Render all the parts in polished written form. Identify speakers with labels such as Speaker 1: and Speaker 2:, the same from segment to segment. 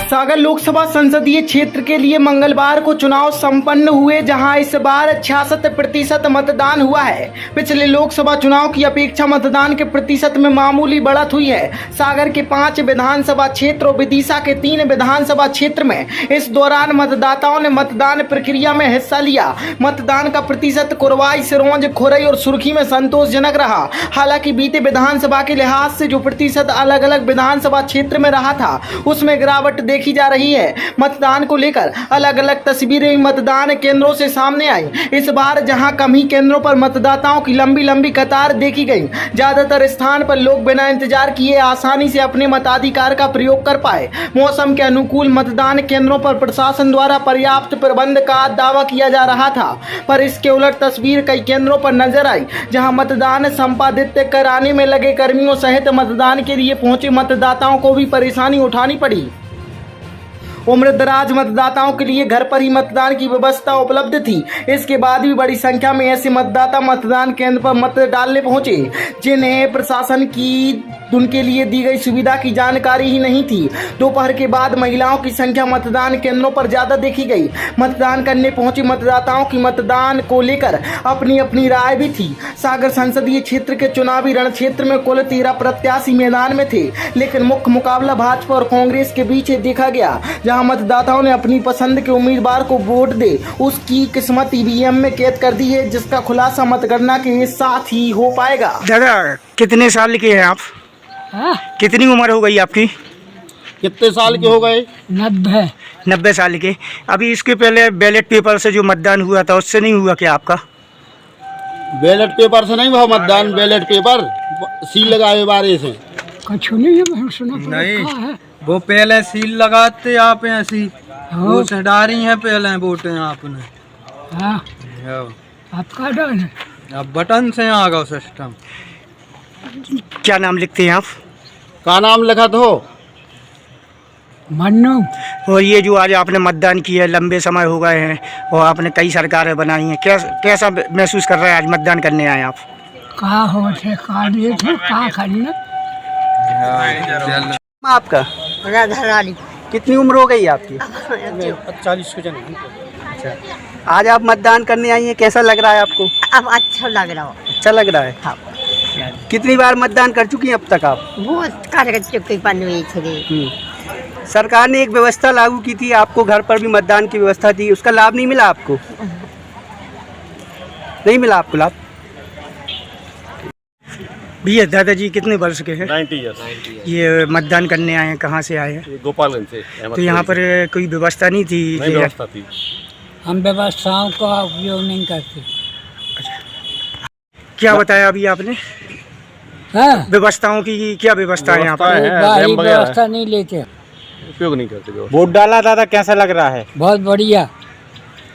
Speaker 1: सागर लोकसभा संसदीय क्षेत्र के लिए मंगलवार को चुनाव संपन्न हुए, जहां इस बार 66% मतदान हुआ है। पिछले लोकसभा चुनाव की अपेक्षा मतदान के प्रतिशत में मामूली बढ़त हुई है। सागर के 5 विधानसभा क्षेत्र और विदिशा के 3 विधानसभा क्षेत्र में इस दौरान मतदाताओं ने मतदान प्रक्रिया में हिस्सा लिया। मतदान का प्रतिशत कुरवाई, सिरोंज, खुरई और सुर्खी में संतोषजनक रहा। हालांकि बीते विधानसभा के लिहाज से जो प्रतिशत अलग अलग विधानसभा क्षेत्र में रहा था, उसमें गिरावट देखी जा रही है। मतदान को लेकर अलग अलग तस्वीरें मतदान केंद्रों से सामने आई। इस बार जहां कम ही केंद्रों पर मतदाताओं की लंबी लंबी कतार देखी गई, ज्यादातर स्थान पर लोग बिना इंतजार किए आसानी से अपने मताधिकार का प्रयोग कर पाए। मौसम के अनुकूल मतदान केंद्रों पर प्रशासन द्वारा पर्याप्त प्रबंध का दावा किया जा रहा था, पर इसके उलट तस्वीर कई केंद्रों पर नजर आई, जहां मतदान संपादित कराने में लगे कर्मियों सहित मतदान के लिए पहुंचे मतदाताओं को भी परेशानी उठानी पड़ी। उम्रदराज मतदाताओं के लिए घर पर ही मतदान की व्यवस्था उपलब्ध थी। इसके बाद भी बड़ी संख्या में ऐसे मतदाता मतदान केंद्र पर मत डालने पहुंचे, जिन्हें प्रशासन की उनके लिए दी गई सुविधा की जानकारी ही नहीं थी। दोपहर के बाद महिलाओं की संख्या मतदान केंद्रों पर ज्यादा देखी गई। मतदान करने पहुंचे मतदाताओं की मतदान को लेकर अपनी अपनी राय भी थी। सागर संसदीय क्षेत्र के चुनावी रण क्षेत्र में कुल 13 प्रत्याशी मैदान में थे, लेकिन मुख्य मुकाबला भाजपा और कांग्रेस के बीच देखा गया। जहां मतदाताओं ने अपनी पसंद के उम्मीदवार को वोट दे उसकी किस्मत ईवीएम में कैद कर दी है, जिसका खुलासा मतगणना के साथ ही हो पाएगा।
Speaker 2: दादा, कितने साल के हैं आप? कितनी उम्र हो गई आपकी?
Speaker 3: कितने साल के हो गए?
Speaker 2: 90 साल के। अभी इसके पहले बैलेट पेपर से जो मतदान हुआ था, उससे नहीं हुआ क्या आपका?
Speaker 3: बैलेट पेपर से नहीं हुआ मतदान। बैलेट पेपर सील लगाए बारे से
Speaker 4: कुछ नहीं सुना
Speaker 5: नहीं, वो पहले सील लगाते आप ऐसी वो से डारी है पहले वोट आपने।
Speaker 4: हाँ, आपका डाल है।
Speaker 5: अब बटन से आ गया सिस्टम।
Speaker 2: क्या नाम लिखते हैं आप?
Speaker 3: का नाम लिखा हो?
Speaker 4: मन्नू।
Speaker 2: और ये जो आज आपने मतदान किया है, लंबे समय हो गए हैं और आपने कई सरकारें बनाई हैं, कैसा महसूस कर रहे हैं आज मतदान करने आए आप?
Speaker 4: कहा हो थे, कहा दिए थे, कहा खरीदना।
Speaker 2: आपका
Speaker 6: राधा रानी।
Speaker 2: कितनी उम्र हो गई आपकी?
Speaker 3: 40 के जन।
Speaker 2: अच्छा, आज आप मतदान करने आई हैं, कैसा लग रहा है आपको?
Speaker 6: अब अच्छा लग रहा हो।
Speaker 2: अच्छा लग रहा है।
Speaker 6: हाँ।
Speaker 2: कितनी बार मतदान कर चुकी हैं अब तक आप?
Speaker 6: वो कर चुके पनवी थे।
Speaker 2: सरकार ने एक व्यवस्था लागू की थी, आपको घर पर भी मतदान की व्यवस्था थी, उसका लाभ नहीं मिला आपको? नहीं मिला आपको लाभ? भैया, दादाजी कितने वर्ष के हैं?
Speaker 3: 90 ईयर्स।
Speaker 2: ये मतदान करने आए हैं, कहाँ से आए हैं?
Speaker 3: गोपालगंज से।
Speaker 2: तो यहाँ पर कोई व्यवस्था नहीं थी?
Speaker 3: नहीं व्यवस्था थी।
Speaker 4: हम व्यवस्थाओं का उपयोग नहीं करते।
Speaker 2: क्या बताया अभी आपने?
Speaker 4: हाँ,
Speaker 2: व्यवस्थाओं की क्या व्यवस्था है यहाँ पर?
Speaker 4: व्यवस्था नहीं लेते,
Speaker 3: उपयोग नहीं करते।
Speaker 5: वोट डाला दादा, कैसा लग रहा है?
Speaker 4: बहुत बढ़िया,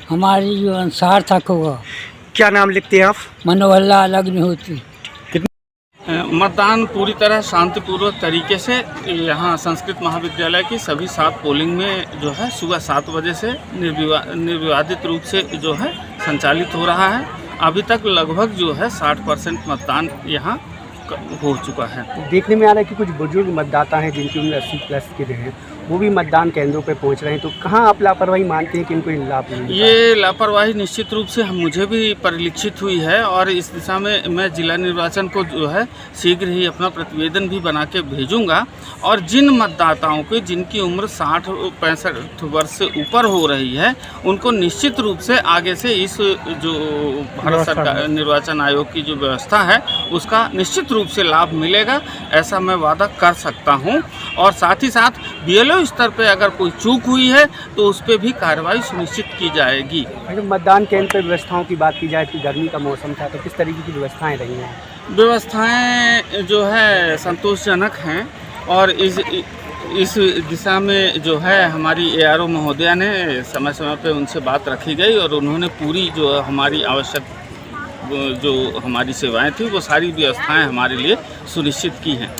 Speaker 4: हमारी जीवन सार्थक होगा।
Speaker 2: क्या नाम लिखते हैं आप?
Speaker 4: मनोहल्ला अलग नहीं होती।
Speaker 7: मतदान पूरी तरह शांतिपूर्वक तरीके से यहाँ संस्कृत महाविद्यालय की सभी 7 पोलिंग में जो है सुबह 7 बजे से निर्विवादित रूप से जो है संचालित हो रहा है। अभी तक लगभग जो है 60% मतदान यहाँ हो चुका है।
Speaker 2: देखने में आ रहा है कि कुछ बुजुर्ग मतदाता हैं जिनकी उम्र 80+ के हैं, वो भी मतदान केंद्रों पर पहुंच रहे हैं, तो कहाँ आप लापरवाही मानते हैं कि इनको लाभ नहीं मिल रहा है?
Speaker 7: ये लापरवाही निश्चित रूप से मुझे भी परिलक्षित हुई है और इस दिशा में मैं जिला निर्वाचन को जो है शीघ्र ही अपना प्रतिवेदन भी बना के भेजूंगा। और जिन मतदाताओं के जिनकी उम्र 60-65 वर्ष से ऊपर हो रही है, उनको निश्चित रूप से आगे से इस जो भारत सरकार निर्वाचन आयोग की जो व्यवस्था है उसका निश्चित रूप से लाभ मिलेगा, ऐसा मैं वादा कर सकता हूं। और साथ ही साथ BLO स्तर पे अगर कोई चूक हुई है तो उस पर भी कार्रवाई सुनिश्चित की जाएगी।
Speaker 2: अगर मतदान केंद्र पर व्यवस्थाओं की बात की जाए तो गर्मी का मौसम था, तो किस तरीके की व्यवस्थाएं रही हैं?
Speaker 7: व्यवस्थाएं जो है संतोषजनक हैं और इस दिशा में जो है हमारी ARO महोदया ने समय समय पे उनसे बात रखी गई और उन्होंने पूरी जो हमारी आवश्यक जो हमारी सेवाएं थी वो सारी व्यवस्थाएं हमारे लिए सुनिश्चित की हैं।